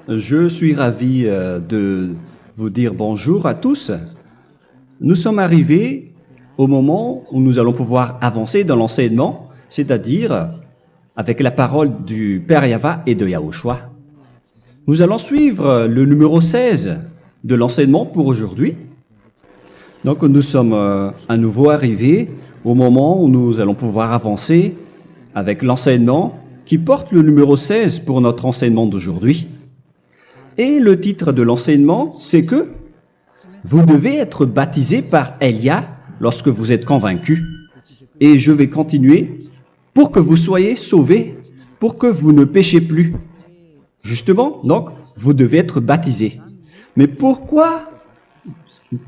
Je suis ravi de vous dire bonjour à tous. Nous sommes arrivés au moment où nous allons pouvoir avancer dans l'enseignement, c'est-à-dire avec la parole du Père Yava et de Yahushua. Nous allons suivre le numéro 16 de l'enseignement pour aujourd'hui. Donc nous sommes à nouveau arrivés au moment où nous allons pouvoir avancer avec l'enseignement qui porte le numéro 16 pour notre enseignement d'aujourd'hui. Et le titre de l'enseignement, c'est que vous devez être baptisé par Elia lorsque vous êtes convaincu. Et je vais continuer pour que vous soyez sauvés, pour que vous ne péchez plus. Justement, donc, vous devez être baptisé. Mais pourquoi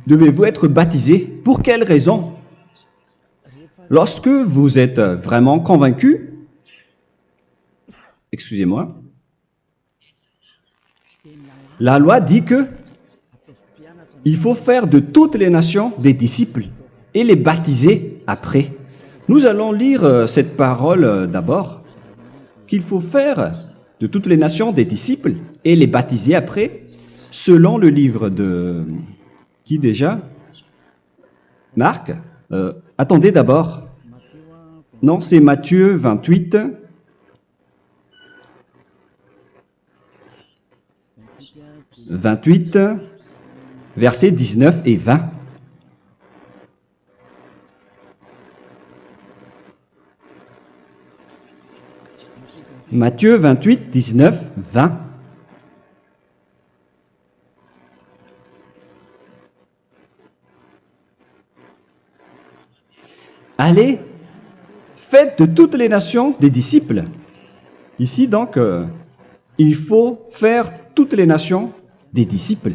devez-vous être baptisé? Pour quelle raison? Lorsque vous êtes vraiment convaincu, excusez-moi, la loi dit que il faut faire de toutes les nations des disciples et les baptiser après. Nous allons lire cette parole d'abord, qu'il faut faire de toutes les nations des disciples et les baptiser après, selon le livre de... Qui déjà? Marc? Attendez d'abord. Non, c'est Matthieu 28. Versets 19 et 20. Matthieu 28, 19, 20. Allez, faites de toutes les nations des disciples. Ici donc, il faut faire toutes les nations des disciples.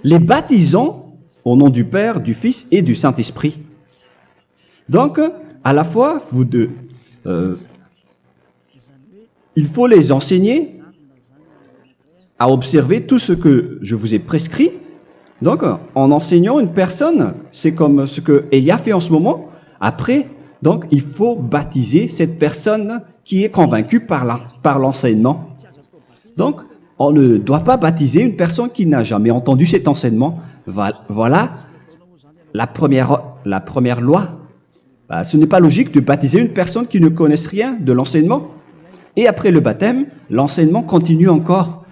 Les baptisons au nom du Père, du Fils et du Saint-Esprit. Donc, à la fois, il faut les enseigner à observer tout ce que je vous ai prescrit. Donc, en enseignant une personne, c'est comme ce que Elia fait en ce moment. Après, donc, il faut baptiser cette personne qui est convaincue par l'enseignement. Donc, on ne doit pas baptiser une personne qui n'a jamais entendu cet enseignement. Voilà la première loi. Ce n'est pas logique de baptiser une personne qui ne connaisse rien de l'enseignement. Et après le baptême, l'enseignement continue encore,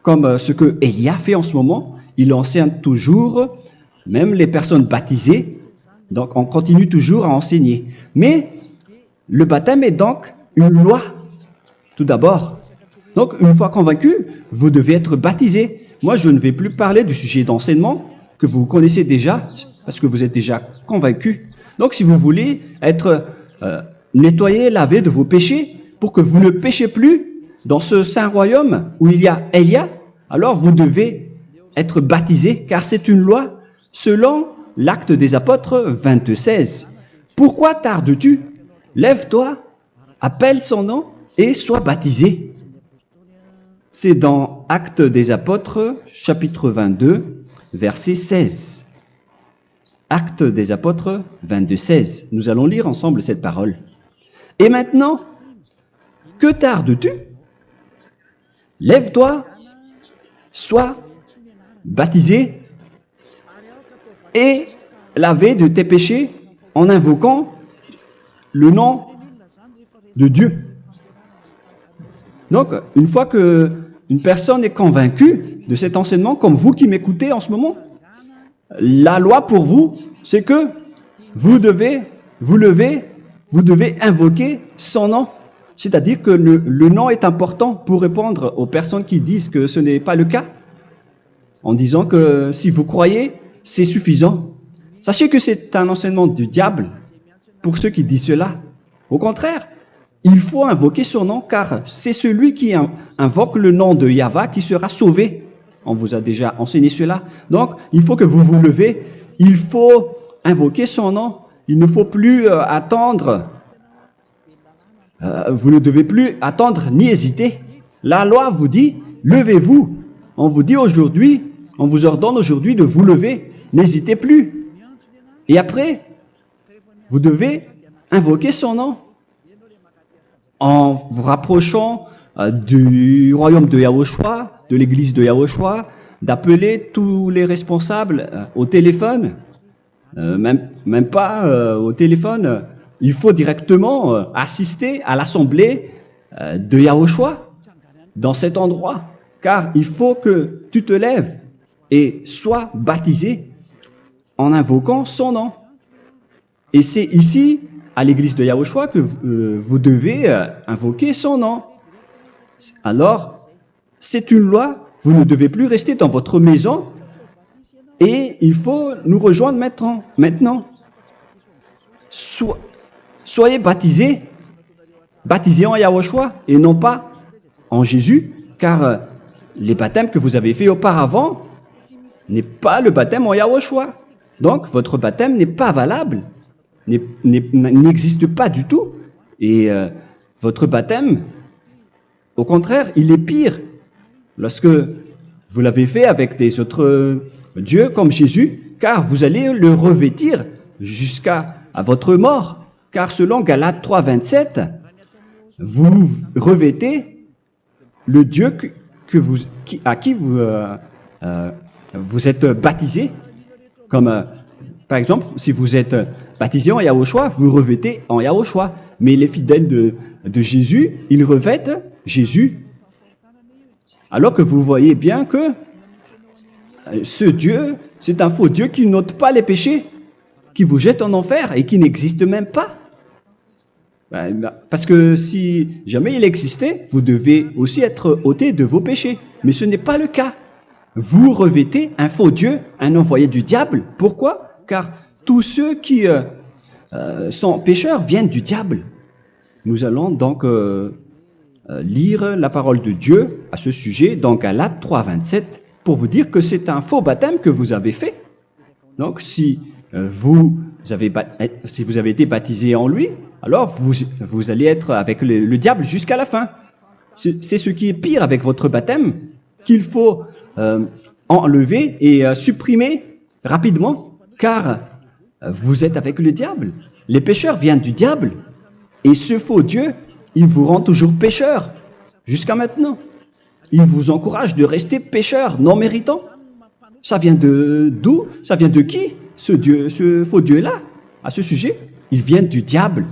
comme ce que Elia fait en ce moment. Il enseigne toujours, même les personnes baptisées. Donc, on continue toujours à enseigner. Mais le baptême est donc une loi, tout d'abord. Donc, une fois convaincu, vous devez être baptisé. Moi, je ne vais plus parler du sujet d'enseignement que vous connaissez déjà, parce que vous êtes déjà convaincu. Donc, si vous voulez être nettoyé, lavé de vos péchés, pour que vous ne péchez plus dans ce saint royaume où il y a Elia, alors vous devez être baptisé, car c'est une loi selon l'Acte des Apôtres 22:16. Pourquoi tardes-tu? Lève-toi, appelle son nom et sois baptisé. C'est dans Actes des Apôtres, chapitre 22, verset 16. Actes des Apôtres 22:16. Nous allons lire ensemble cette parole. Et maintenant, que tardes-tu? Lève-toi, sois baptisé et lavé de tes péchés en invoquant le nom de Dieu. Donc, une fois qu'une personne est convaincue de cet enseignement, comme vous qui m'écoutez en ce moment, la loi pour vous, c'est que vous devez invoquer son nom. C'est-à-dire que le nom est important pour répondre aux personnes qui disent que ce n'est pas le cas, en disant que si vous croyez, c'est suffisant. Sachez que c'est un enseignement du diable pour ceux qui disent cela. Au contraire, il faut invoquer son nom, car c'est celui qui invoque le nom de Yahva qui sera sauvé. On vous a déjà enseigné cela. Donc, il faut que vous vous levez, il faut invoquer son nom, il ne faut plus attendre. Vous ne devez plus attendre ni hésiter. La loi vous dit, levez-vous. On vous dit aujourd'hui, on vous ordonne aujourd'hui de vous lever. N'hésitez plus. Et après, vous devez invoquer son nom en vous rapprochant du royaume de Yahushua, de l'église de Yahushua, d'appeler tous les responsables au téléphone, même pas au téléphone. Il faut directement assister à l'assemblée de Yahushua dans cet endroit, car il faut que tu te lèves et sois baptisé en invoquant son nom. Et c'est ici, à l'église de Yahushua, que vous devez invoquer son nom. Alors, c'est une loi, vous ne devez plus rester dans votre maison et il faut nous rejoindre maintenant. Soyez baptisés en Yahushua et non pas en Jésus, car les baptêmes que vous avez faits auparavant n'est pas le baptême en Yahushua. Donc, votre baptême n'est pas valable, n'existe pas du tout. Et votre baptême, au contraire, il est pire lorsque vous l'avez fait avec des autres dieux comme Jésus, car vous allez le revêtir jusqu'à votre mort. Car selon Galates 3, 27, vous revêtez le Dieu à qui vous êtes baptisé. Comme par exemple, si vous êtes baptisé en Yahushua, vous revêtez en Yahushua. Mais les fidèles de Jésus, ils revêtent Jésus. Alors que vous voyez bien que ce Dieu, c'est un faux Dieu qui n'ôte pas les péchés, qui vous jette en enfer et qui n'existe même pas. Parce que si jamais il existait, vous devez aussi être ôté de vos péchés. Mais ce n'est pas le cas. Vous revêtez un faux Dieu, un envoyé du diable. Pourquoi? Car tous ceux qui sont pécheurs viennent du diable. Nous allons donc lire la parole de Dieu à ce sujet dans Galates 3, 27 pour vous dire que c'est un faux baptême que vous avez fait. Donc si vous avez été baptisé en lui, alors vous allez être avec le diable jusqu'à la fin. C'est ce qui est pire avec votre baptême, qu'il faut enlever et supprimer rapidement, car vous êtes avec le diable. Les pécheurs viennent du diable, et ce faux Dieu, il vous rend toujours pécheur, jusqu'à maintenant. Il vous encourage de rester pécheur, non méritant. Ça vient d'où? Ça vient de qui, ce faux Dieu-là? À ce sujet, ils viennent du diable,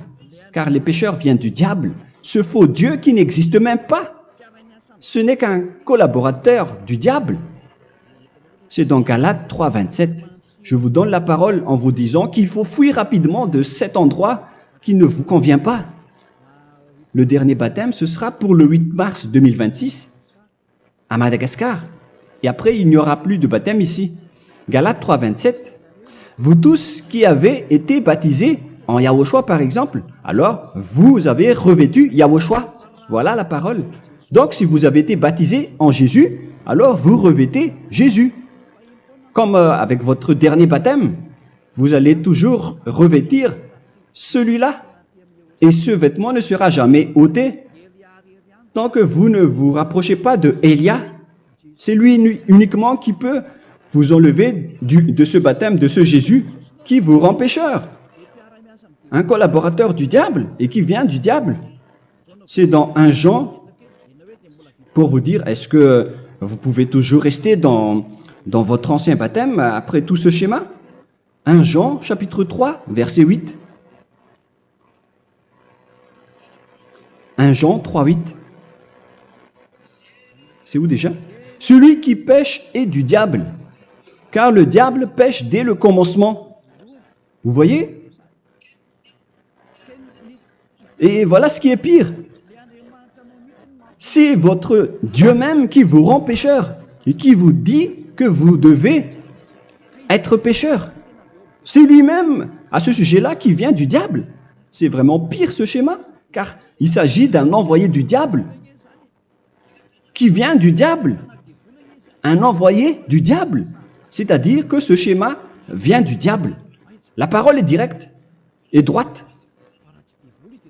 car les pécheurs viennent du diable. Ce faux Dieu qui n'existe même pas. Ce n'est qu'un collaborateur du diable. C'est dans Galates 3, 27. Je vous donne la parole en vous disant qu'il faut fuir rapidement de cet endroit qui ne vous convient pas. Le dernier baptême, ce sera pour le 8 mars 2026 à Madagascar. Et après, il n'y aura plus de baptême ici. Galates 3, 27. Vous tous qui avez été baptisés en Yahushua, par exemple, alors vous avez revêtu Yahushua. Voilà la parole. Donc, si vous avez été baptisé en Jésus, alors vous revêtez Jésus. Comme avec votre dernier baptême, vous allez toujours revêtir celui-là. Et ce vêtement ne sera jamais ôté tant que vous ne vous rapprochez pas de Élia. C'est lui uniquement qui peut vous enlever de ce baptême, de ce Jésus qui vous rend pécheur. Un collaborateur du diable et qui vient du diable. C'est dans 1 Jean, pour vous dire, est-ce que vous pouvez toujours rester dans votre ancien baptême après tout ce schéma? 1 Jean, chapitre 3, verset 8. 1 Jean 3, 8. C'est où déjà? Celui qui pêche est du diable, car le diable pêche dès le commencement. Vous voyez? Et voilà ce qui est pire. C'est votre Dieu même qui vous rend pécheur et qui vous dit que vous devez être pécheur. C'est lui-même, à ce sujet-là, qui vient du diable. C'est vraiment pire ce schéma, car il s'agit d'un envoyé du diable qui vient du diable. Un envoyé du diable. C'est-à-dire que ce schéma vient du diable. La parole est directe et droite.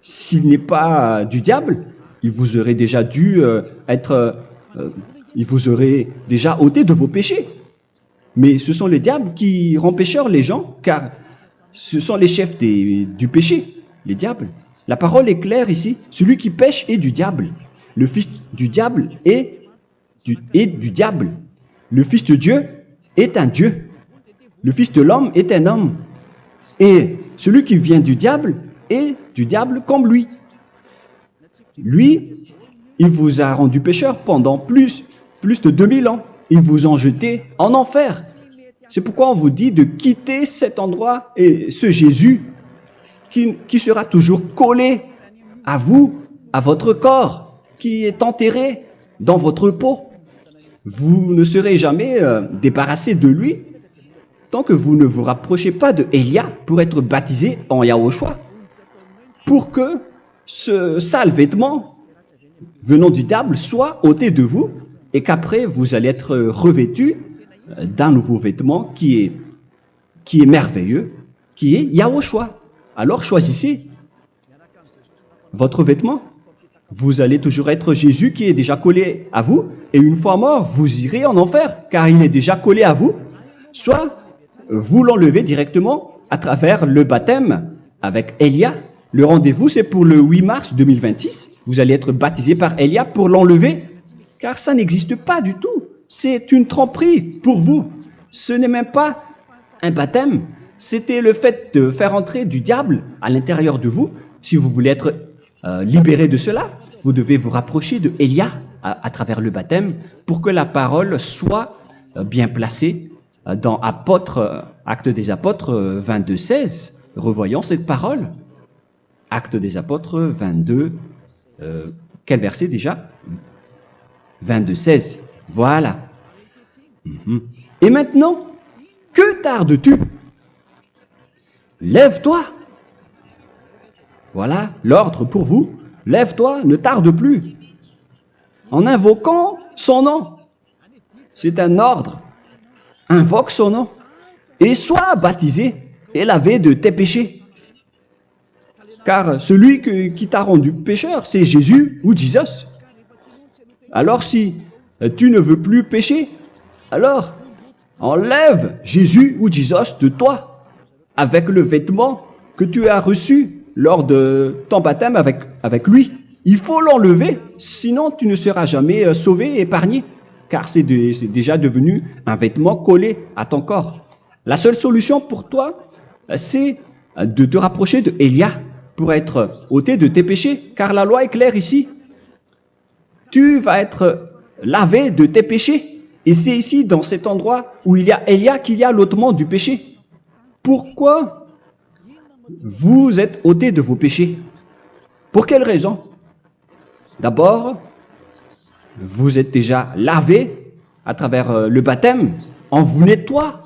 S'il n'est pas du diable, il vous aurait déjà dû il vous aurait déjà ôté de vos péchés. Mais ce sont les diables qui rendent pécheurs les gens, car ce sont les chefs du péché, les diables. La parole est claire ici, celui qui pêche est du diable. le fils du diable est du diable. Le fils de Dieu est un Dieu. Le fils de l'homme est un homme. Et celui qui vient du diable est du diable comme lui. Lui, il vous a rendu pécheur pendant plus de 2000 ans. Il vous a jeté en enfer. C'est pourquoi on vous dit de quitter cet endroit et ce Jésus qui sera toujours collé à vous, à votre corps, qui est enterré dans votre peau. Vous ne serez jamais débarrassé de lui tant que vous ne vous rapprochez pas de Élia pour être baptisé en Yahushua, pour que ce sale vêtement venant du diable soit ôté de vous et qu'après vous allez être revêtu d'un nouveau vêtement qui est merveilleux, qui est Yahushua. Alors choisissez votre vêtement. Vous allez toujours être Jésus qui est déjà collé à vous, et une fois mort, vous irez en enfer, car il est déjà collé à vous. Soit vous l'enlevez directement à travers le baptême avec Élia. Le rendez-vous, c'est pour le 8 mars 2026. Vous allez être baptisé par Élia pour l'enlever, car ça n'existe pas du tout. C'est une tromperie pour vous. Ce n'est même pas un baptême. C'était le fait de faire entrer du diable à l'intérieur de vous. Si vous voulez être libéré de cela, vous devez vous rapprocher de Élia à travers le baptême pour que la parole soit bien placée dans Actes des Apôtres 22:16. Revoyons cette parole. Actes des Apôtres 22, quel verset déjà? 22:16. Voilà. Et maintenant, que tardes-tu? Lève-toi. Voilà l'ordre pour vous. Lève-toi, ne tarde plus. En invoquant son nom. C'est un ordre. Invoque son nom. Et sois baptisé et lavé de tes péchés. Car celui qui t'a rendu pécheur, c'est Jésus ou Jesus. Alors si tu ne veux plus pécher, alors enlève Jésus ou Jesus de toi avec le vêtement que tu as reçu lors de ton baptême avec lui. Il faut l'enlever, sinon tu ne seras jamais sauvé, épargné, car c'est déjà devenu un vêtement collé à ton corps. La seule solution pour toi, c'est de te rapprocher de Élia pour être ôté de tes péchés, car la loi est claire ici. Tu vas être lavé de tes péchés, et c'est ici, dans cet endroit où il y a Élia, qu'il y a l'ôtement du péché. Pourquoi vous êtes ôté de vos péchés? Pour quelle raison? D'abord, vous êtes déjà lavé à travers le baptême. On vous nettoie.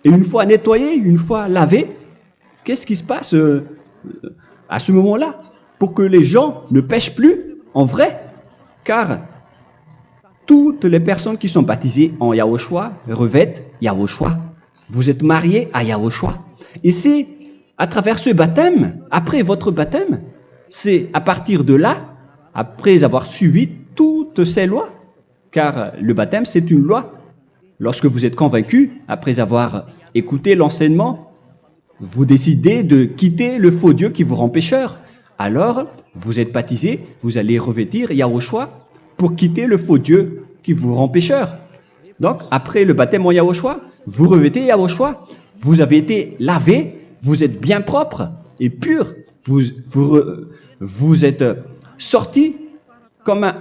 Et une fois nettoyé, une fois lavé, qu'est-ce qui se passe à ce moment-là? Pour que les gens ne pêchent plus en vrai. Car toutes les personnes qui sont baptisées en Yahushua revêtent Yahushua. Vous êtes mariés à Yahushua. Et c'est à travers ce baptême, après votre baptême, c'est à partir de là, après avoir suivi toutes ces lois, car le baptême c'est une loi. Lorsque vous êtes convaincu, après avoir écouté l'enseignement, vous décidez de quitter le faux Dieu qui vous rend pécheur. Alors, vous êtes baptisé, vous allez revêtir Yahushua pour quitter le faux Dieu qui vous rend pécheur. Donc, après le baptême en Yahushua, vous revêtez Yahushua, vous avez été lavé, vous êtes bien propre et pur, vous êtes sorti comme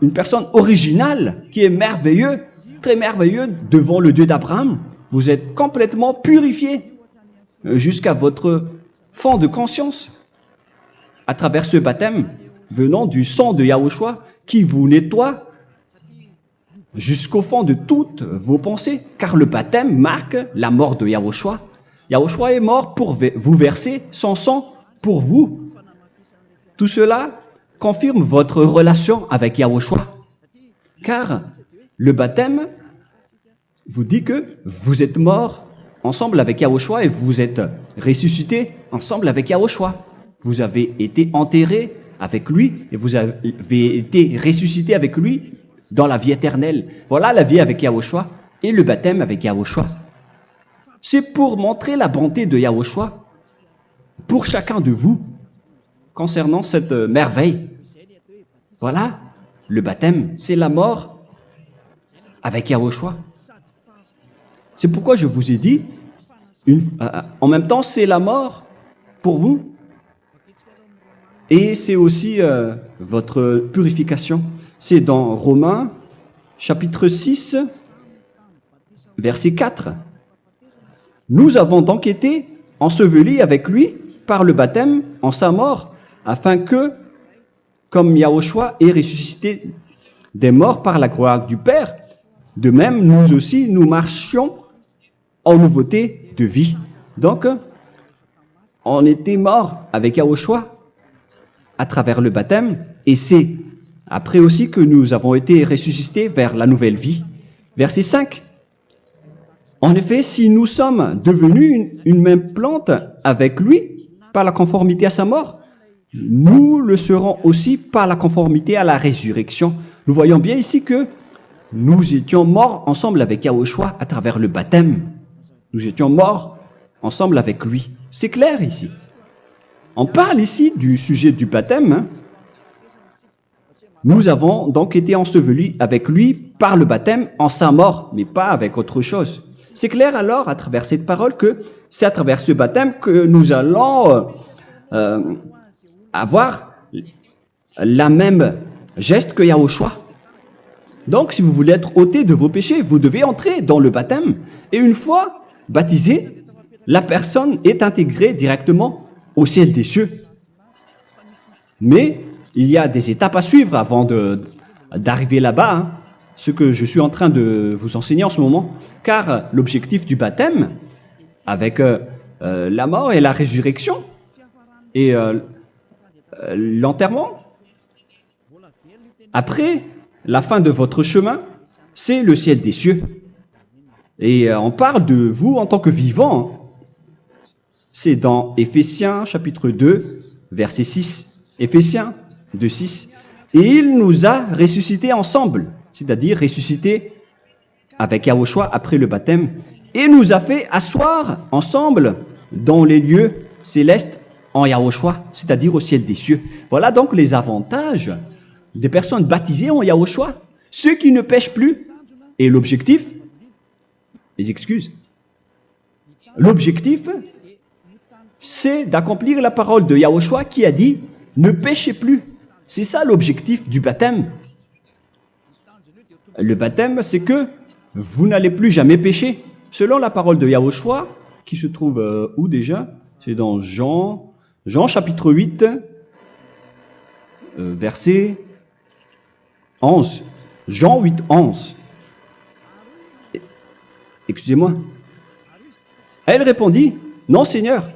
une personne originale qui est merveilleux, très merveilleux devant le Dieu d'Abraham. Vous êtes complètement purifié jusqu'à votre fond de conscience à travers ce baptême venant du sang de Yahushua qui vous nettoie jusqu'au fond de toutes vos pensées, car le baptême marque la mort de Yahushua. Yahushua est mort pour vous verser son sang pour vous. Tout cela confirme votre relation avec Yahushua, car le baptême vous dit que vous êtes mort ensemble avec Yahushua et vous êtes ressuscité ensemble avec Yahushua. Vous avez été enterré avec lui et vous avez été ressuscité avec lui dans la vie éternelle. Voilà la vie avec Yahushua et le baptême avec Yahushua. C'est pour montrer la bonté de Yahushua pour chacun de vous concernant cette merveille. Voilà le baptême, c'est la mort avec Yahushua. C'est pourquoi je vous ai dit, en même temps, c'est la mort pour vous. Et c'est aussi votre purification. C'est dans Romains, chapitre 6, verset 4. Nous avons donc été ensevelis avec lui par le baptême en sa mort, afin que, comme Yahushua est ressuscité des morts par la gloire du Père, de même, nous aussi, nous marchions en nouveauté de vie. Donc, on était morts avec Yahushua à travers le baptême, et c'est après aussi que nous avons été ressuscités vers la nouvelle vie. Verset 5. En effet, si nous sommes devenus une même plante avec lui par la conformité à sa mort, nous le serons aussi par la conformité à la résurrection. Nous voyons bien ici que nous étions morts ensemble avec Yahushua à travers le baptême. Nous étions morts ensemble avec lui. C'est clair ici. On parle ici du sujet du baptême. Nous avons donc été ensevelis avec lui par le baptême en sa mort, mais pas avec autre chose. C'est clair alors à travers cette parole que c'est à travers ce baptême que nous allons avoir la même geste que Yahushua. Donc, si vous voulez être ôté de vos péchés, vous devez entrer dans le baptême. Et une fois baptisé, la personne est intégrée directement au ciel des cieux. Mais il y a des étapes à suivre avant d'arriver là-bas, ce que je suis en train de vous enseigner en ce moment. Car l'objectif du baptême, avec la mort et la résurrection, et l'enterrement, après la fin de votre chemin, c'est le ciel des cieux. Et on parle de vous en tant que vivant. C'est dans Éphésiens chapitre 2, verset 6. Éphésiens 2, 6. Et il nous a ressuscités ensemble, c'est-à-dire ressuscités avec Yahushua après le baptême, et nous a fait asseoir ensemble dans les lieux célestes en Yahushua, c'est-à-dire au ciel des cieux. Voilà donc les avantages des personnes baptisées en Yahushua, ceux qui ne pêchent plus. Et l'objectif, les excuses, l'objectif, c'est d'accomplir la parole de Yahushua qui a dit « Ne péchez plus ». C'est ça l'objectif du baptême. Le baptême, c'est que vous n'allez plus jamais pécher. Selon la parole de Yahushua, qui se trouve où déjà? C'est dans Jean chapitre 8, verset 11. Jean 8, 11. Excusez-moi. Elle répondit, « Non, Seigneur. »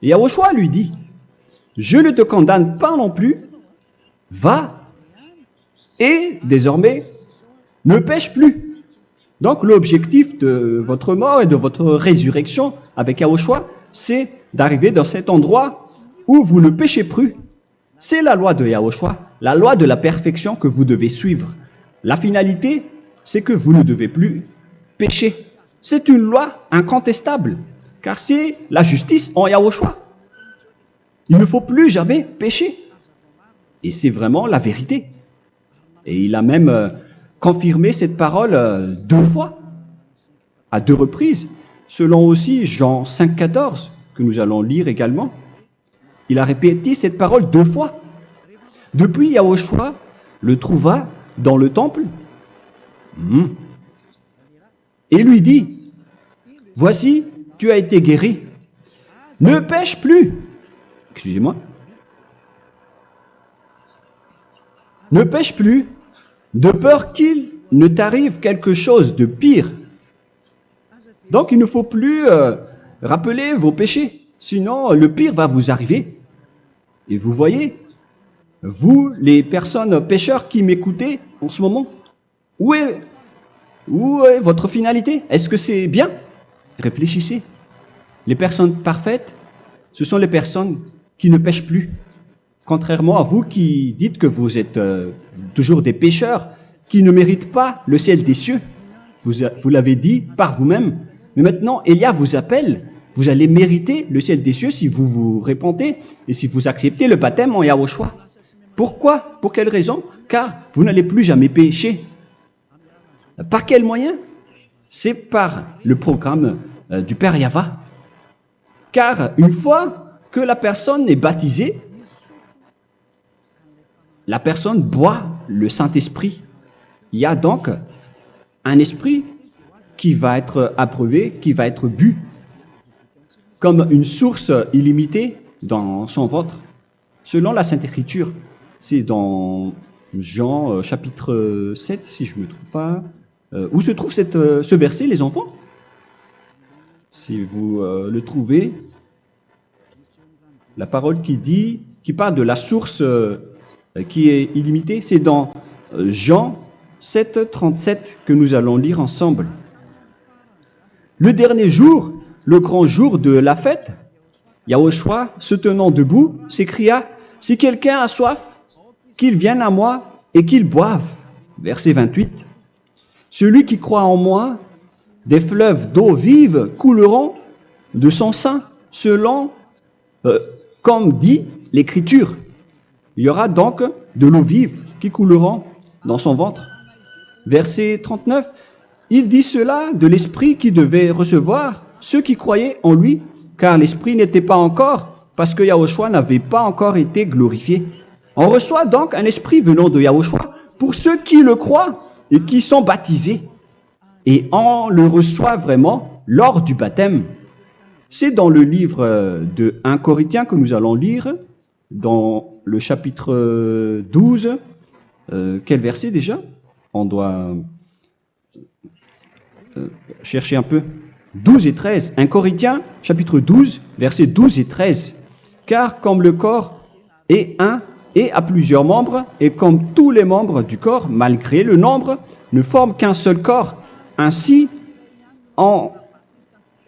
Et Yahushua lui dit, « Je ne te condamne pas non plus. Va et désormais ne pêche plus. » Donc l'objectif de votre mort et de votre résurrection avec Yahushua, c'est d'arriver dans cet endroit où vous ne péchez plus. C'est la loi de Yahushua, la loi de la perfection que vous devez suivre. La finalité, c'est que vous ne devez plus pécher. C'est une loi incontestable, car c'est la justice en Yahushua. Il ne faut plus jamais pécher. Et c'est vraiment la vérité. Et il a même confirmé cette parole 2 fois, à 2 reprises, selon aussi Jean 5, 14, que nous allons lire également. Il a répété cette parole 2 fois. Depuis, Yahushua le trouva dans le temple et lui dit, « Voici, tu as été guéri. Ne pêche plus. » Excusez-moi. « Ne pêche plus, de peur qu'il ne t'arrive quelque chose de pire. » Donc, il ne faut plus rappeler vos péchés, sinon le pire va vous arriver. Et vous voyez, vous, les personnes pécheurs qui m'écoutez en ce moment, où est votre finalité? Est-ce que c'est bien? Réfléchissez. Les personnes parfaites, ce sont les personnes qui ne pêchent plus. Contrairement à vous qui dites que vous êtes toujours des pécheurs qui ne méritent pas le ciel des cieux. Vous l'avez dit par vous-même. Mais maintenant, Élia vous appelle. Vous allez mériter le ciel des cieux si vous vous repentez et si vous acceptez le baptême en Yahushua. Pourquoi? Pour quelle raison? Car vous n'allez plus jamais pécher. Par quel moyen? C'est par le programme du Père Yahva. Car une fois que la personne est baptisée, la personne boit le Saint-Esprit. Il y a donc un esprit qui va être approuvé, qui va être bu, comme une source illimitée dans son ventre, selon la Sainte Écriture. C'est dans Jean chapitre 7, si je ne me trompe pas. Où se trouve ce verset, les enfants? Si vous le trouvez, la parole qui parle de la source qui est illimitée, c'est dans Jean 7, 37 que nous allons lire ensemble. Le dernier jour, le grand jour de la fête, Yahushua, se tenant debout, s'écria, « Si quelqu'un a soif, qu'il vienne à moi et qu'il boive. » Verset 28. « Celui qui croit en moi, des fleuves d'eau vive couleront de son sein, selon, comme dit l'Écriture. » Il y aura donc de l'eau vive qui couleront dans son ventre. Verset 39. Il dit cela de l'Esprit qui devait recevoir ceux qui croyaient en lui, car l'Esprit n'était pas encore, parce que Yahushua n'avait pas encore été glorifié. On reçoit donc un Esprit venant de Yahushua pour ceux qui le croient et qui sont baptisés. Et on le reçoit vraiment lors du baptême. C'est dans le livre de 1 Corinthiens que nous allons lire, dans le chapitre 12. Quel verset déjà? On doit chercher un peu. 12 et 13. 1 Corinthiens, chapitre 12, versets 12 et 13. Car comme le corps est un et a plusieurs membres, et comme tous les membres du corps, malgré le nombre, ne forment qu'un seul corps, ainsi en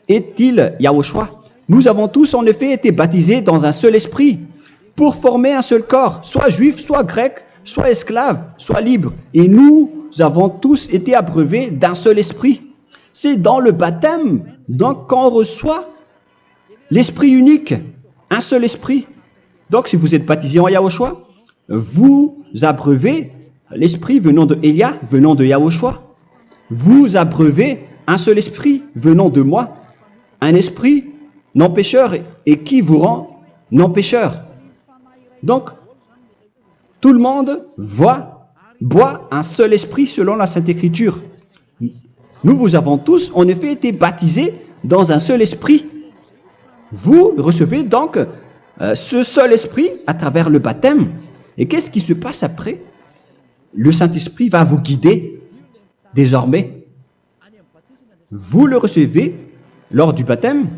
est-il Yahushua. Nous avons tous en effet été baptisés dans un seul esprit, pour former un seul corps, soit juif, soit grec, soit esclave, soit libre. Et nous avons tous été abreuvés d'un seul esprit. C'est dans le baptême, donc, qu'on reçoit l'esprit unique, un seul esprit. Donc, si vous êtes baptisé en Yahushua, vous abreuvez l'esprit venant de Elia, venant de Yahushua. Vous abreuvez un seul esprit venant de moi, un esprit non pécheur et qui vous rend non pécheur. Donc, tout le monde boit un seul esprit selon la Sainte Écriture. Nous vous avons tous en effet été baptisés dans un seul esprit. Vous recevez donc ce seul esprit à travers le baptême. Et qu'est-ce qui se passe après? Le Saint-Esprit va vous guider désormais. Vous le recevez lors du baptême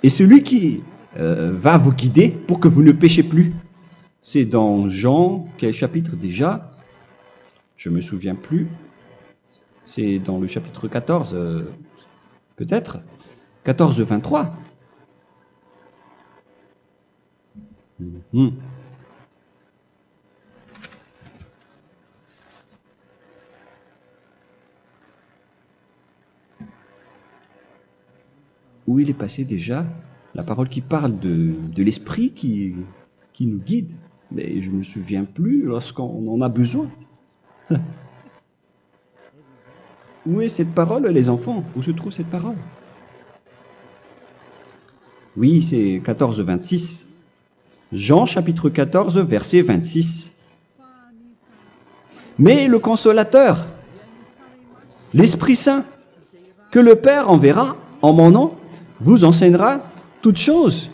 et celui qui va vous guider pour que vous ne péchez plus. C'est dans Jean, quel chapitre déjà? Je ne me souviens plus. C'est dans le chapitre 14, peut-être. 14, 23. Où il est passé déjà? La parole qui parle de l'esprit qui nous guide. Mais je ne me souviens plus lorsqu'on en a besoin. Où est cette parole, les enfants? Où se trouve cette parole? Oui, c'est 14, 26. Jean, chapitre 14, verset 26. Mais le Consolateur, l'Esprit Saint, que le Père enverra en mon nom, vous enseignera toutes choses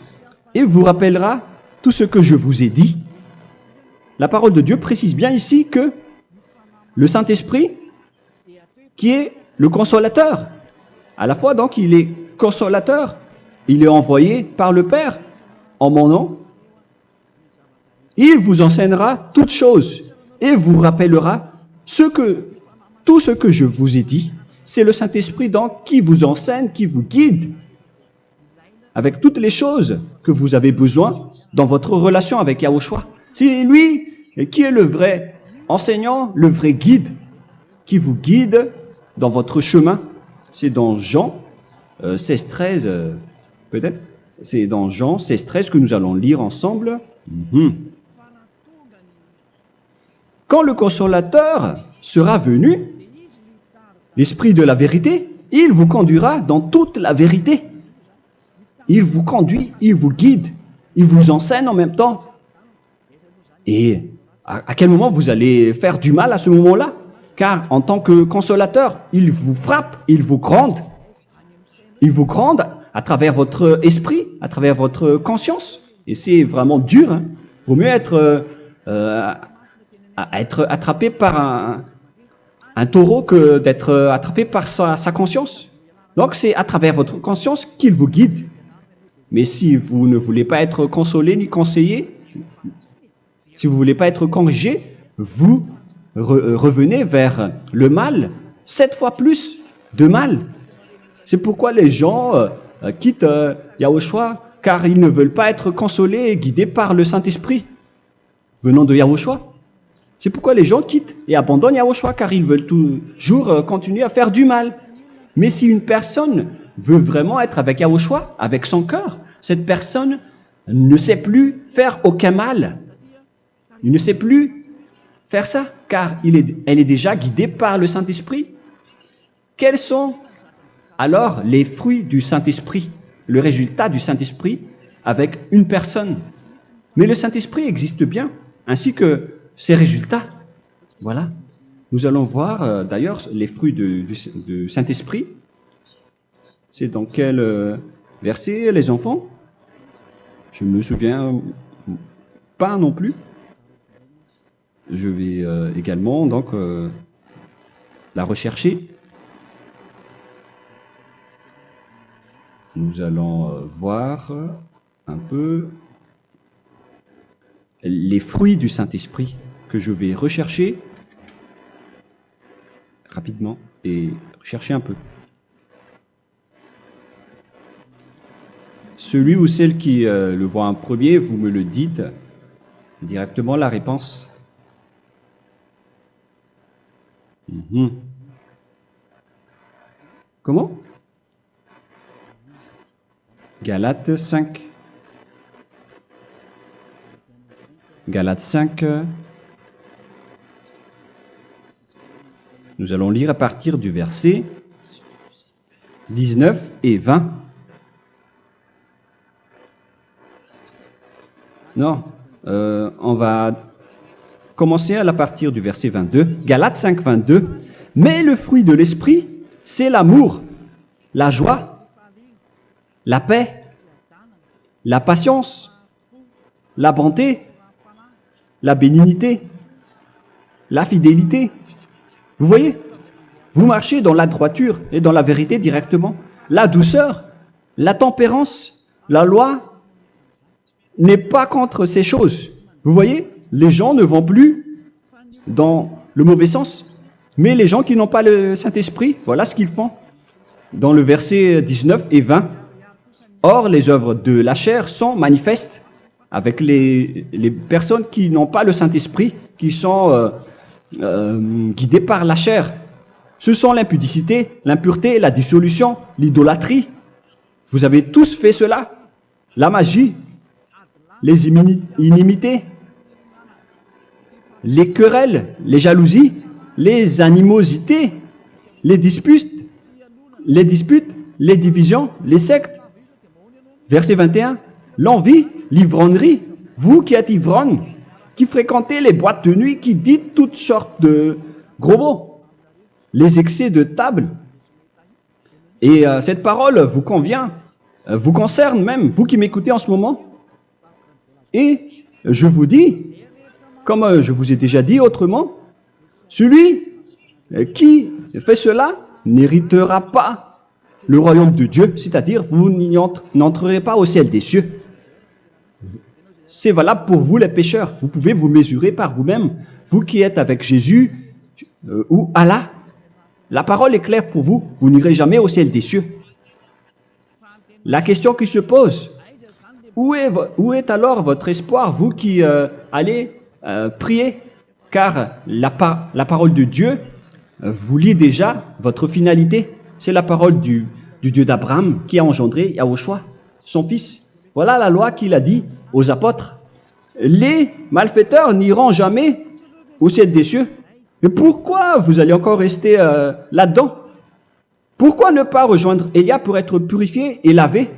et vous rappellera tout ce que je vous ai dit. La parole de Dieu précise bien ici que le Saint-Esprit, qui est le consolateur, à la fois donc il est consolateur, il est envoyé par le Père en mon nom, il vous enseignera toutes choses et vous rappellera tout ce que je vous ai dit. C'est le Saint-Esprit donc qui vous enseigne, qui vous guide avec toutes les choses que vous avez besoin dans votre relation avec Yahushua. C'est lui qui est le vrai enseignant, le vrai guide, qui vous guide dans votre chemin. C'est dans Jean 16, 13, peut-être. C'est dans Jean 16, 13 que nous allons lire ensemble. Quand le consolateur sera venu, l'Esprit de la vérité, il vous conduira dans toute la vérité. Il vous conduit, il vous guide, il vous enseigne en même temps. Et à quel moment vous allez faire du mal à ce moment-là? Car en tant que consolateur, il vous frappe, il vous gronde. Il vous gronde à travers votre esprit, à travers votre conscience. Et c'est vraiment dur. Hein. Vaut mieux être attrapé par un taureau que d'être attrapé par sa conscience. Donc c'est à travers votre conscience qu'il vous guide. Mais si vous ne voulez pas être consolé ni conseillé, si vous ne voulez pas être corrigé, vous revenez vers le mal, 7 fois plus de mal. C'est pourquoi les gens quittent Yahushua, car ils ne veulent pas être consolés et guidés par le Saint-Esprit venant de Yahushua. C'est pourquoi les gens quittent et abandonnent Yahushua, car ils veulent toujours continuer à faire du mal. Mais si une personne veut vraiment être avec Yahushua, avec son cœur, cette personne ne sait plus faire aucun mal. Il ne sait plus faire ça, car elle est déjà guidée par le Saint-Esprit. Quels sont alors les fruits du Saint-Esprit, le résultat du Saint-Esprit avec une personne? Mais le Saint-Esprit existe bien, ainsi que ses résultats. Voilà. Nous allons voir d'ailleurs les fruits du Saint-Esprit. C'est dans quel verset, les enfants? Je ne me souviens pas non plus. Je vais également donc la rechercher. Nous allons voir un peu les fruits du Saint-Esprit que je vais rechercher rapidement et chercher un peu. Celui ou celle qui le voit en premier, vous me le dites directement la réponse. Comment? Galates 5. Galates 5. Nous allons lire à partir du verset 19 et 20. Non, on va commencer à partir du verset 22. Galates 5, 22. Mais le fruit de l'esprit, c'est l'amour, la joie, la paix, la patience, la bonté, la bénignité, la fidélité. Vous voyez? Vous marchez dans la droiture et dans la vérité directement. La douceur, la tempérance, la loi n'est pas contre ces choses. Vous voyez? Les gens ne vont plus dans le mauvais sens. Mais les gens qui n'ont pas le Saint-Esprit, voilà ce qu'ils font. Dans le verset 19 et 20. Or, les œuvres de la chair sont manifestes avec les personnes qui n'ont pas le Saint-Esprit, qui sont guidées par la chair. Ce sont l'impudicité, l'impureté, la dissolution, l'idolâtrie. Vous avez tous fait cela. La magie, les inimités, les querelles, les jalousies, les animosités, les disputes, les divisions, les sectes. Verset 21, l'envie, l'ivrognerie, vous qui êtes ivrognes, qui fréquentez les boîtes de nuit, qui dites toutes sortes de gros mots, les excès de table. Et cette parole vous convient, vous concerne même, vous qui m'écoutez en ce moment. Et je vous dis, comme je vous ai déjà dit autrement, celui qui fait cela n'héritera pas le royaume de Dieu, c'est-à-dire vous n'entrerez pas au ciel des cieux. C'est valable pour vous les pécheurs. Vous pouvez vous mesurer par vous-même, vous qui êtes avec Jésus ou Allah. La parole est claire pour vous, vous n'irez jamais au ciel des cieux. La question qui se pose, où est alors votre espoir, vous qui allez prier? Car la parole de Dieu vous lit déjà votre finalité. C'est la parole du Dieu d'Abraham qui a engendré Yahushua, son fils. Voilà la loi qu'il a dit aux apôtres. Les malfaiteurs n'iront jamais au ciel des cieux. Mais pourquoi vous allez encore rester là-dedans? Pourquoi ne pas rejoindre Élia pour être purifié et lavé?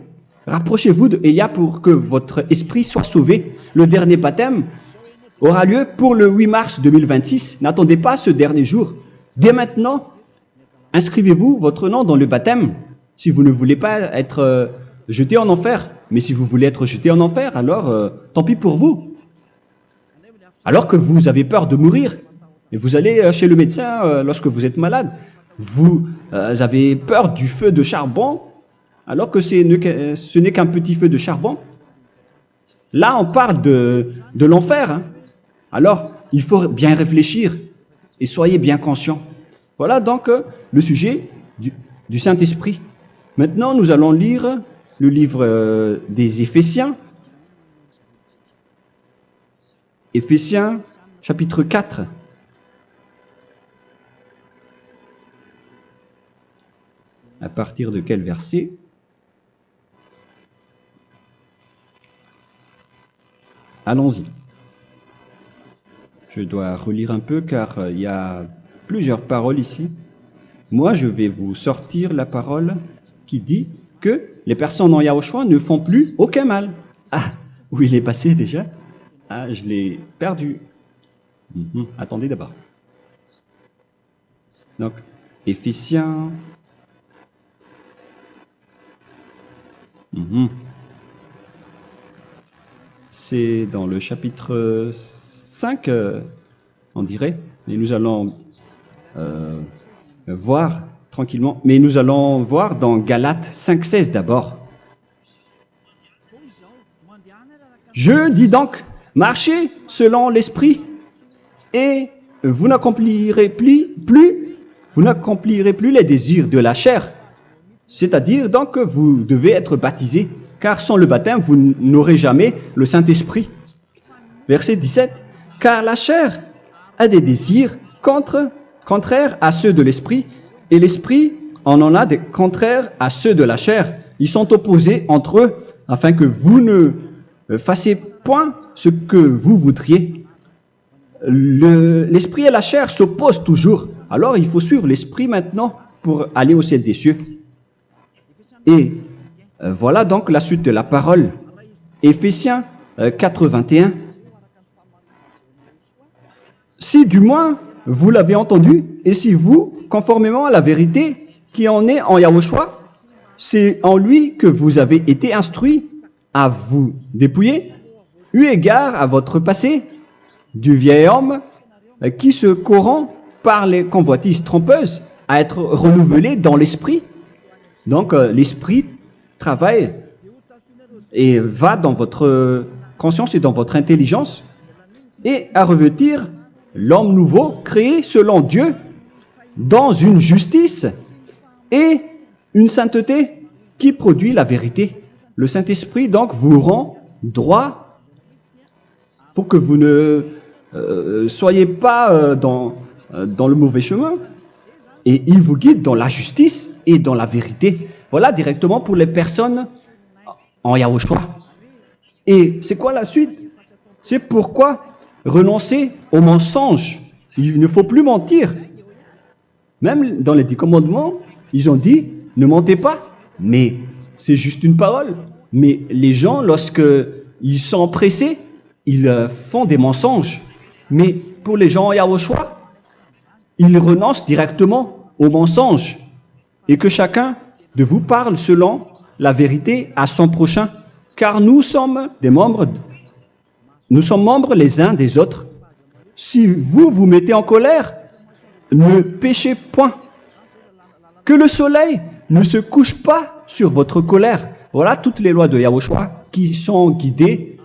Rapprochez-vous de Élia pour que votre esprit soit sauvé. Le dernier baptême aura lieu pour le 8 mars 2026. N'attendez pas ce dernier jour. Dès maintenant, inscrivez-vous votre nom dans le baptême si vous ne voulez pas être jeté en enfer. Mais si vous voulez être jeté en enfer, alors tant pis pour vous. Alors que vous avez peur de mourir, et vous allez chez le médecin lorsque vous êtes malade, vous avez peur du feu de charbon, alors que ce n'est qu'un petit feu de charbon. Là, on parle de l'enfer. Hein. Alors, il faut bien réfléchir et soyez bien conscients. Voilà donc le sujet du Saint-Esprit. Maintenant, nous allons lire le livre des Éphésiens. Éphésiens, chapitre 4. À partir de quel verset? Allons-y. Je dois relire un peu car il y a plusieurs paroles ici. Moi, je vais vous sortir la parole qui dit que les personnes en Yahushua ne font plus aucun mal. Ah, où il est passé déjà? Ah, je l'ai perdu. Attendez d'abord. Donc, Éphésiens. C'est dans le chapitre 5, on dirait. Et nous allons voir tranquillement. Mais nous allons voir dans Galates 5,16 d'abord. Je dis donc, marchez selon l'esprit et vous n'accomplirez plus les désirs de la chair. C'est-à-dire donc que vous devez être baptisé, car sans le baptême, vous n'aurez jamais le Saint-Esprit. Verset 17. Car la chair a des désirs contraires à ceux de l'esprit, et l'esprit en a des contraires à ceux de la chair. Ils sont opposés entre eux, afin que vous ne fassiez point ce que vous voudriez. L'esprit et la chair s'opposent toujours. Alors il faut suivre l'esprit maintenant pour aller au ciel des cieux. Et voilà donc la suite de la parole. Éphésiens 4:21. Si du moins vous l'avez entendu, et si vous, conformément à la vérité qui en est en Yahushua, c'est en lui que vous avez été instruits à vous dépouiller, eu égard à votre passé, du vieil homme qui se corrompt par les convoitises trompeuses, à être renouvelé dans l'esprit. Donc l'esprit travaille et va dans votre conscience et dans votre intelligence et à revêtir l'homme nouveau créé selon Dieu dans une justice et une sainteté qui produit la vérité. Le Saint-Esprit donc vous rend droit pour que vous ne soyez pas dans le mauvais chemin et il vous guide dans la justice et dans la vérité. Voilà directement pour les personnes en Yahushua. Et c'est quoi la suite? C'est pourquoi renoncer au mensonge. Il ne faut plus mentir. Même dans les 10 commandements, ils ont dit ne mentez pas. Mais c'est juste une parole. Mais les gens, lorsqu'ils sont pressés, ils font des mensonges. Mais pour les gens en Yahushua, ils renoncent directement au mensonge. Et que chacun de vous parle selon la vérité à son prochain. Car nous sommes membres les uns des autres. Si vous vous mettez en colère, ne péchez point. Que le soleil ne se couche pas sur votre colère. Voilà toutes les lois de Yahushua qui sont guidées,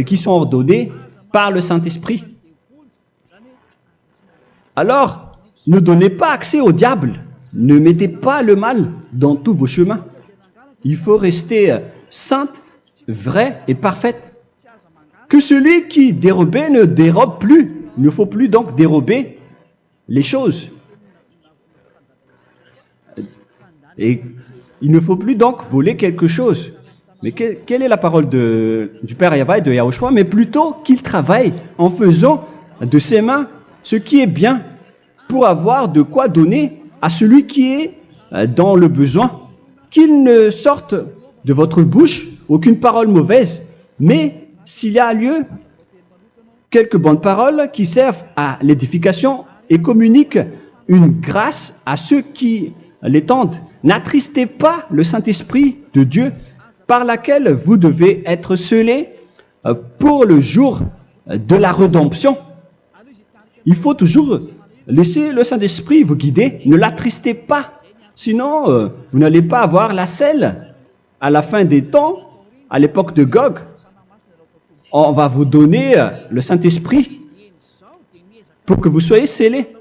qui sont ordonnées par le Saint-Esprit. Alors, ne donnez pas accès au diable. Ne mettez pas le mal dans tous vos chemins. Il faut rester sainte, vraie et parfaite. Que celui qui dérobait ne dérobe plus. Il ne faut plus donc dérober les choses. Et il ne faut plus donc voler quelque chose. Mais quelle est la parole du Père Yahweh et de Yahushua? Mais plutôt qu'il travaille en faisant de ses mains ce qui est bien, pour avoir de quoi donner à celui qui est dans le besoin. Qu'il ne sorte de votre bouche aucune parole mauvaise, mais s'il y a lieu, quelques bonnes paroles qui servent à l'édification et communiquent une grâce à ceux qui l'étendent. N'attristez pas le Saint-Esprit de Dieu, par laquelle vous devez être scellés pour le jour de la rédemption. Il faut toujours laisser le Saint-Esprit vous guider, ne l'attristez pas, sinon vous n'allez pas avoir la selle. À la fin des temps, à l'époque de Gog, on va vous donner le Saint-Esprit pour que vous soyez scellés.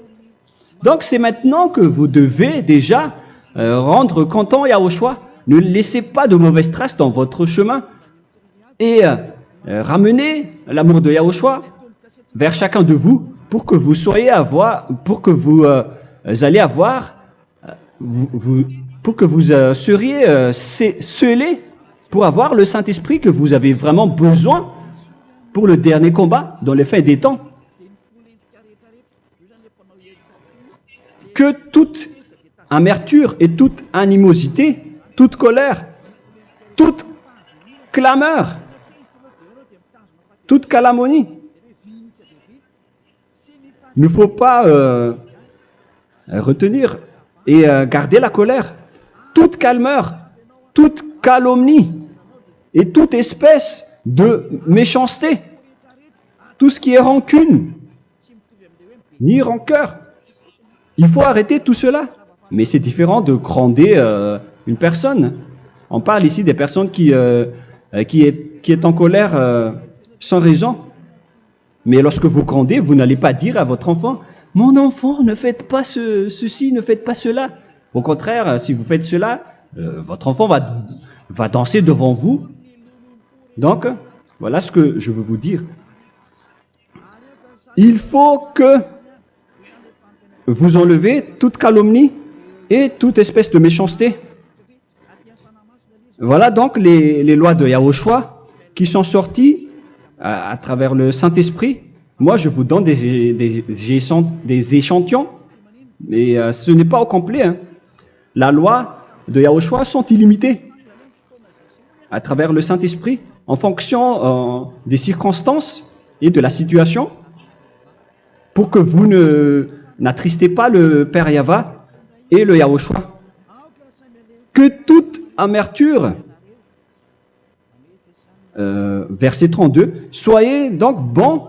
Donc c'est maintenant que vous devez déjà rendre content Yahushua. Ne laissez pas de mauvaises traces dans votre chemin et ramenez l'amour de Yahushua vers chacun de vous pour que vous soyez seriez scellés pour avoir le Saint-Esprit que vous avez vraiment besoin pour le dernier combat dans les fins des temps. Que toute amertume et toute animosité, toute colère, toute clameur, toute calomnie, il ne faut pas retenir et garder la colère. Toute calmeur, toute calomnie et toute espèce de méchanceté, tout ce qui est rancune, ni rancœur. Il faut arrêter tout cela. Mais c'est différent de gronder une personne. On parle ici des personnes qui est en colère sans raison. Mais lorsque vous grondez, vous n'allez pas dire à votre enfant « Mon enfant, ne faites pas ceci, ne faites pas cela ». Au contraire, si vous faites cela, votre enfant va danser devant vous. Donc, voilà ce que je veux vous dire. Il faut que vous enlevez toute calomnie et toute espèce de méchanceté. Voilà donc les lois de Yahushua qui sont sorties à travers le Saint-Esprit. Moi, je vous donne des échantillons, mais ce n'est pas au complet. Hein. La loi de Yahushua sont illimitées à travers le Saint-Esprit en fonction des circonstances et de la situation pour que vous n'attristez pas le Père Yahva et le Yahushua. Que toute amertume, verset 32, soyez donc bons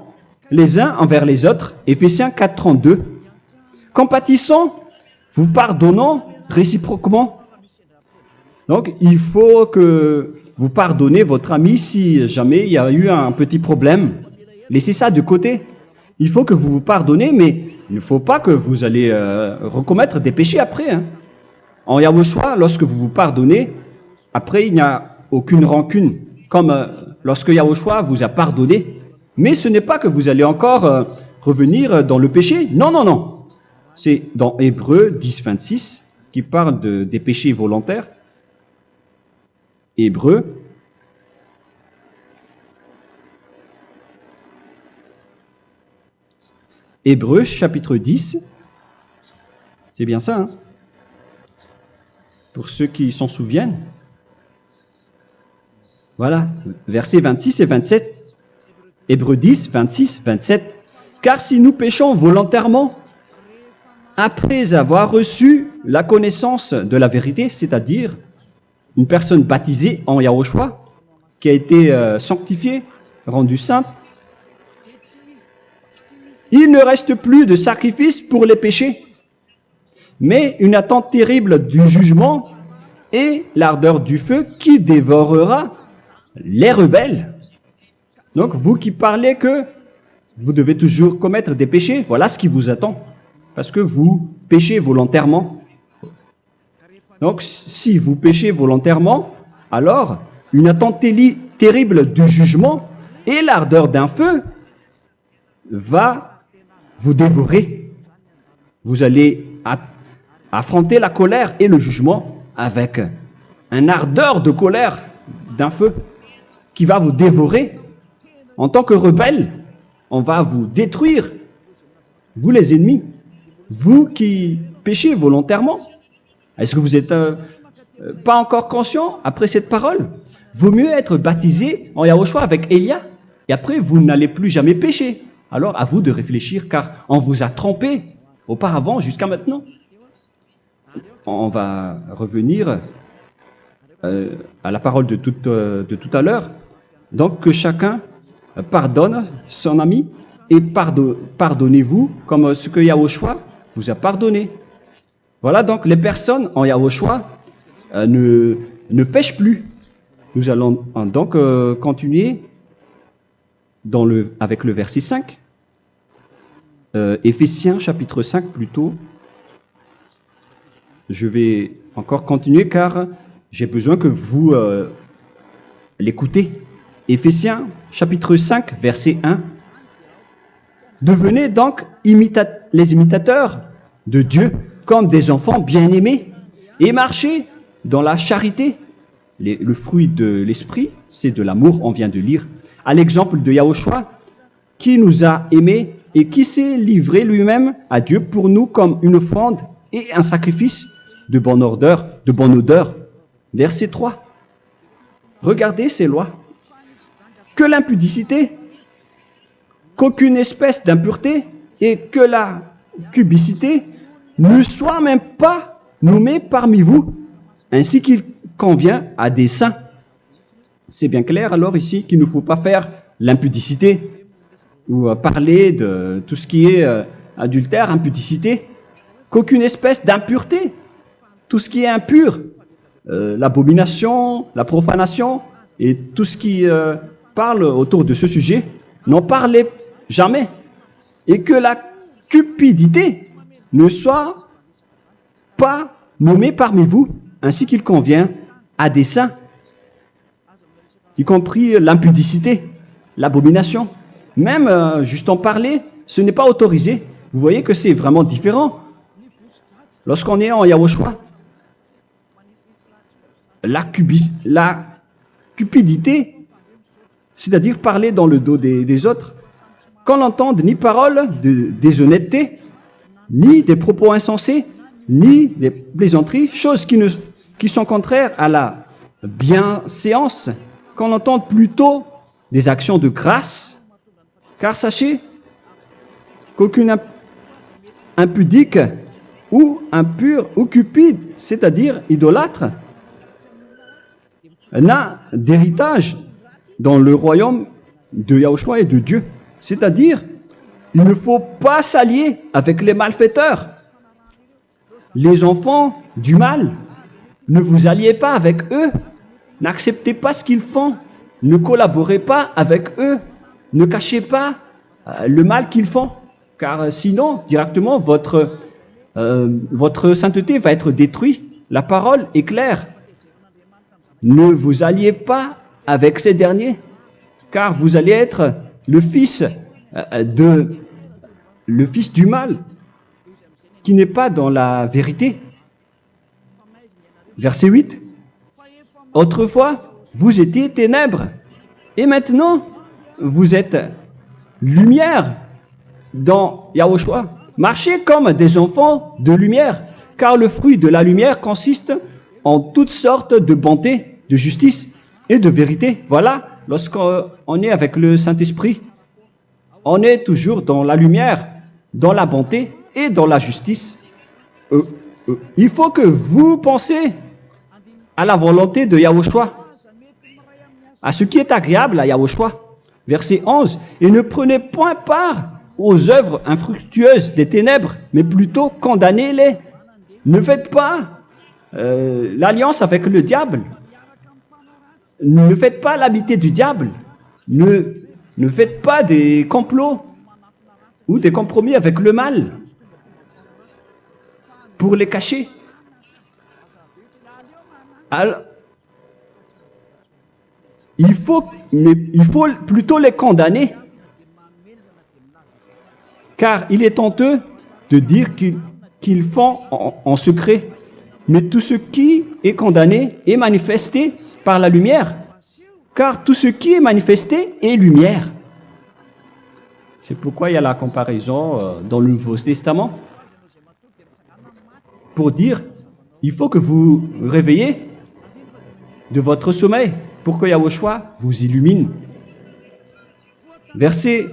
les uns envers les autres, Éphésiens 4, 32, compatissant, vous pardonnant réciproquement. Donc, il faut que vous pardonnez votre ami si jamais il y a eu un petit problème. Laissez ça de côté. Il faut que vous vous pardonnez, mais il ne faut pas que vous allez recommettre des péchés après. Hein. En Yahushua, lorsque vous vous pardonnez, après il n'y a aucune rancune, comme lorsque Yahushua vous a pardonné. Mais ce n'est pas que vous allez encore revenir dans le péché. Non, non, non. C'est dans Hébreux 10, 26 qui parle des péchés volontaires. Hébreux. Hébreux chapitre 10. C'est bien ça, hein? Pour ceux qui s'en souviennent. Voilà, versets 26 et 27. Hébreux 10, 26, 27. Car si nous péchons volontairement, après avoir reçu la connaissance de la vérité, c'est-à-dire une personne baptisée en Yahushua, qui a été sanctifiée, rendue sainte, il ne reste plus de sacrifice pour les péchés, mais une attente terrible du jugement et l'ardeur du feu qui dévorera les rebelles. Donc, vous qui parlez que vous devez toujours commettre des péchés, voilà ce qui vous attend, parce que vous péchez volontairement. Donc, si vous péchez volontairement, alors une attente terrible du jugement et l'ardeur d'un feu va vous dévorer. Vous allez affronter la colère et le jugement avec un ardeur de colère d'un feu qui va vous dévorer. En tant que rebelle, on va vous détruire vous les ennemis, vous qui péchez volontairement. Est-ce que vous n'êtes pas encore conscient après cette parole? Vaut mieux être baptisé en Yahushua avec Elia, et après vous n'allez plus jamais pécher. Alors à vous de réfléchir, car on vous a trompé auparavant jusqu'à maintenant. On va revenir à la parole de tout à l'heure. Donc que chacun pardonne son ami et pardonnez-vous comme ce que Yahushua vous a pardonné. Voilà donc les personnes en Yahushua ne pêchent plus. Nous allons donc continuer avec le verset 5. Éphésiens chapitre 5 plutôt. Je vais encore continuer car j'ai besoin que vous l'écoutez. Éphésiens chapitre 5 verset 1. Devenez donc les imitateurs de Dieu comme des enfants bien-aimés et marchez dans la charité. Le fruit de l'esprit, c'est de l'amour, on vient de lire, à l'exemple de Yahushua qui nous a aimés et qui s'est livré lui-même à Dieu pour nous comme une offrande et un sacrifice de bonne odeur. Verset 3. Regardez ces lois. Que l'impudicité, qu'aucune espèce d'impureté et que la cubicité ne soient même pas nommés parmi vous, ainsi qu'il convient à des saints. C'est bien clair alors ici qu'il ne faut pas faire l'impudicité ou parler de tout ce qui est adultère, impudicité, qu'aucune espèce d'impureté, tout ce qui est impur, l'abomination, la profanation et tout ce qui parle autour de ce sujet, n'en parlez jamais. Et que la cupidité ne soit pas nommée parmi vous, ainsi qu'il convient à des saints, y compris l'impudicité, l'abomination. Même juste en parler, ce n'est pas autorisé. Vous voyez que c'est vraiment différent. Lorsqu'on est en Yahushua, la cupidité, c'est-à-dire parler dans le dos des autres, qu'on n'entende ni parole de déshonnêteté, ni des propos insensés, ni des plaisanteries, choses qui sont contraires à la bienséance, qu'on entende plutôt des actions de grâce, car sachez qu'aucune impudique ou impure ou cupide, c'est-à-dire idolâtre, n'a d'héritage dans le royaume de Yahushua et de Dieu. C'est-à-dire, il ne faut pas s'allier avec les malfaiteurs. Les enfants du mal, ne vous alliez pas avec eux. N'acceptez pas ce qu'ils font. Ne collaborez pas avec eux. Ne cachez pas le mal qu'ils font. Car sinon, directement, votre sainteté va être détruite. La parole est claire. Ne vous alliez pas avec ces derniers, car vous allez être le fils du mal, qui n'est pas dans la vérité. Verset 8. Autrefois, vous étiez ténèbres, et maintenant, vous êtes lumière dans Yahushua. Marchez comme des enfants de lumière, car le fruit de la lumière consiste en toutes sortes de bonté, de justice et de vérité. Voilà, lorsqu'on est avec le Saint-Esprit, on est toujours dans la lumière, dans la bonté et dans la justice. Il faut que vous pensiez à la volonté de Yahushua, à ce qui est agréable à Yahushua. Verset 11. Et ne prenez point part aux œuvres infructueuses des ténèbres, mais plutôt condamnez-les. Ne faites pas l'alliance avec le diable. Ne faites pas l'amitié du diable. Ne faites pas des complots ou des compromis avec le mal pour les cacher. Alors, il faut plutôt les condamner, car il est honteux de dire qu'ils font en secret. Mais tout ce qui est condamné est manifesté par la lumière, car tout ce qui est manifesté est lumière. C'est pourquoi il y a la comparaison dans le Nouveau Testament pour dire, il faut que vous réveillez de votre sommeil pour que Yahushua vous illumine. Verset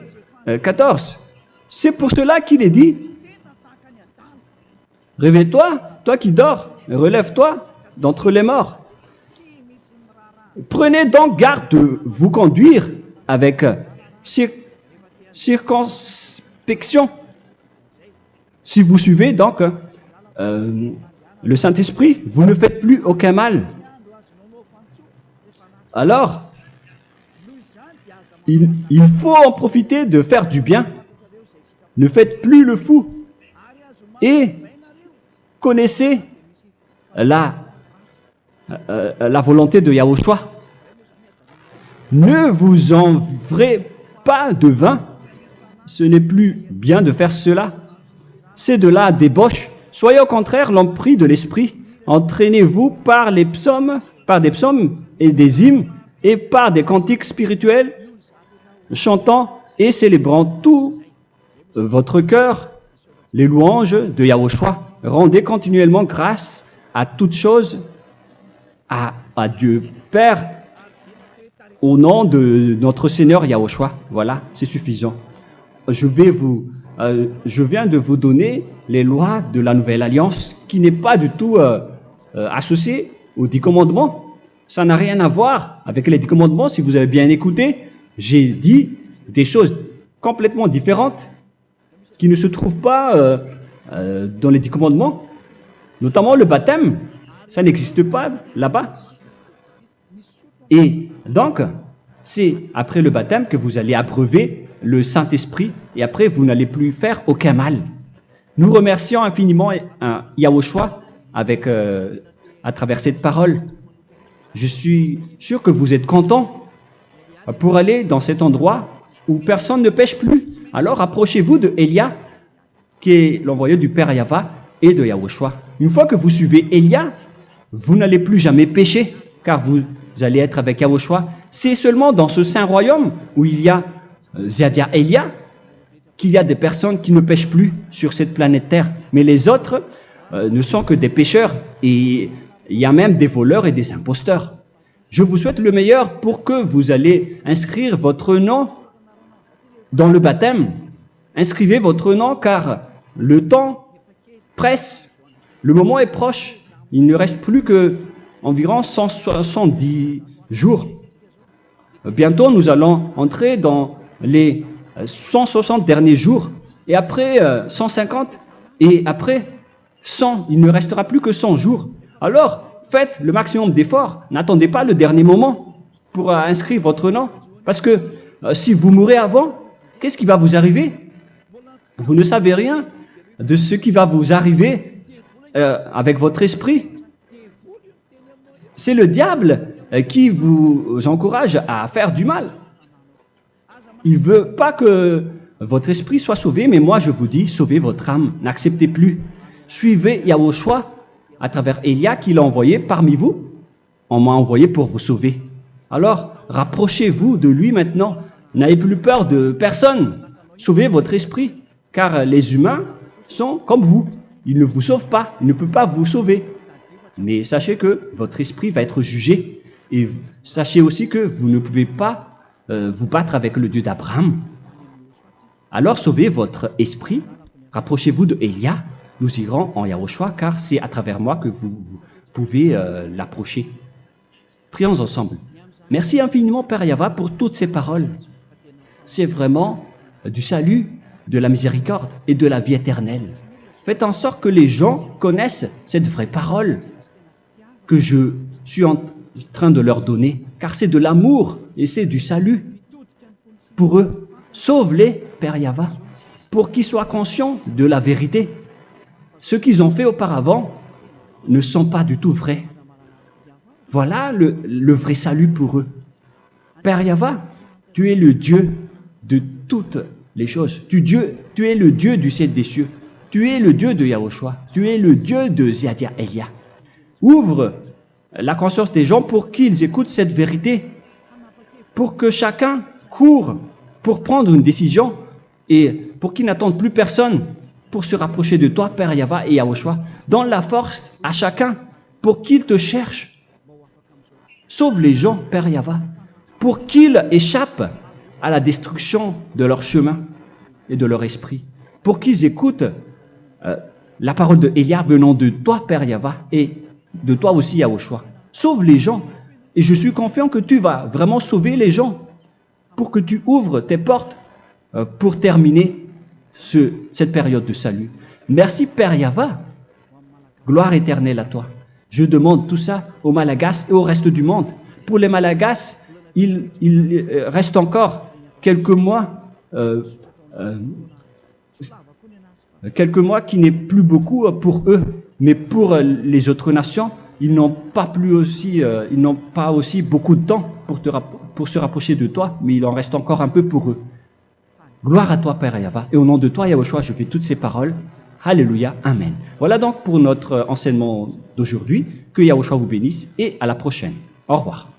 14. C'est pour cela qu'il est dit, réveille-toi, toi qui dors, relève-toi d'entre les morts. Prenez donc garde de vous conduire avec circonspection. Si vous suivez donc le Saint-Esprit, vous ne faites plus aucun mal. Alors, il faut en profiter de faire du bien. Ne faites plus le fou. Et connaissez la volonté de Yahushua. Ne vous envrez pas de vin. Ce n'est plus bien de faire cela. C'est de la débauche. Soyez au contraire l'empris de l'esprit. Entraînez-vous par des psaumes et des hymnes et par des cantiques spirituels, chantant et célébrant tout votre cœur les louanges de Yahushua. Rendez continuellement grâce à toutes choses à Dieu Père au nom de notre Seigneur Yahushua. Voilà, c'est suffisant. Je viens de vous donner les lois de la Nouvelle Alliance qui n'est pas du tout associée aux 10 commandements. Ça n'a rien à voir avec les 10 commandements. Si vous avez bien écouté, j'ai dit des choses complètement différentes qui ne se trouvent pas dans les 10 commandements. Notamment le baptême. Ça n'existe pas là-bas. Et donc, c'est après le baptême que vous allez abreuver le Saint-Esprit et après, vous n'allez plus faire aucun mal. Nous remercions infiniment Yahushua à travers cette parole. Je suis sûr que vous êtes contents pour aller dans cet endroit où personne ne pêche plus. Alors, approchez-vous de Élia, qui est l'envoyé du Père Yahva et de Yahushua. Une fois que vous suivez Élia, vous n'allez plus jamais pécher, car vous allez être avec Yahushua. C'est seulement dans ce saint royaume où il y a Ziadia Elia qu'il y a des personnes qui ne pêchent plus sur cette planète Terre. Mais les autres ne sont que des pécheurs et il y a même des voleurs et des imposteurs. Je vous souhaite le meilleur pour que vous allez inscrire votre nom dans le baptême. Inscrivez votre nom car le temps presse, le moment est proche. Il ne reste plus que environ 170 jours. Bientôt, nous allons entrer dans les 160 derniers jours, et après 150, et après 100. Il ne restera plus que 100 jours. Alors, faites le maximum d'efforts. N'attendez pas le dernier moment pour inscrire votre nom. Parce que si vous mourrez avant, qu'est-ce qui va vous arriver? Vous ne savez rien de ce qui va vous arriver avec votre esprit. C'est le diable qui vous encourage à faire du mal. Il ne veut pas que votre esprit soit sauvé, mais moi je vous dis, sauvez votre âme, n'acceptez plus. Suivez Yahushua à travers Élia qu'il a envoyé parmi vous. On m'a envoyé pour vous sauver. Alors, rapprochez-vous de lui maintenant. N'ayez plus peur de personne. Sauvez votre esprit, car les humains sont comme vous. Ils ne vous sauvent pas, ils ne peuvent pas vous sauver. Mais sachez que votre esprit va être jugé. Et sachez aussi que vous ne pouvez pas vous battre avec le Dieu d'Abraham. Alors sauvez votre esprit, rapprochez-vous de Élia, nous irons en Yahushua, car c'est à travers moi que vous pouvez l'approcher. Prions ensemble. Merci infiniment Père Yahva pour toutes ces paroles. C'est vraiment du salut, de la miséricorde et de la vie éternelle. Faites en sorte que les gens connaissent cette vraie parole que je suis en train de leur donner, car c'est de l'amour et c'est du salut pour eux. Sauve-les, Père Yahva, pour qu'ils soient conscients de la vérité. Ce qu'ils ont fait auparavant ne sont pas du tout vrais. Voilà le vrai salut pour eux. Père Yahva, tu es le Dieu de toutes les choses. Tu es le Dieu du ciel des cieux. Tu es le Dieu de Yahushua. Tu es le Dieu de Ziadia Elia. Ouvre la conscience des gens pour qu'ils écoutent cette vérité, pour que chacun court pour prendre une décision et pour qu'ils n'attendent plus personne pour se rapprocher de toi, Père Yahweh et Yahushua. Donne la force à chacun pour qu'ils te cherchent. Sauve les gens, Père Yahweh, pour qu'ils échappent à la destruction de leur chemin et de leur esprit, pour qu'ils écoutent la parole de Élia venant de toi, Père Yahweh, et de toi aussi, Yahushua. Sauve les gens, et je suis confiant que tu vas vraiment sauver les gens pour que tu ouvres tes portes pour terminer cette période de salut. Merci, Père Yahweh. Gloire éternelle à toi. Je demande tout ça aux Malagasy et au reste du monde. Pour les Malagasy, il reste encore quelques mois qui n'est plus beaucoup pour eux, mais pour les autres nations, ils n'ont pas aussi beaucoup de temps pour se rapprocher de toi, mais il en reste encore un peu pour eux. Gloire à toi, Père Yahweh, et au nom de toi, Yahushua, je fais toutes ces paroles. Alléluia, Amen. Voilà donc pour notre enseignement d'aujourd'hui. Que Yahushua vous bénisse et à la prochaine. Au revoir.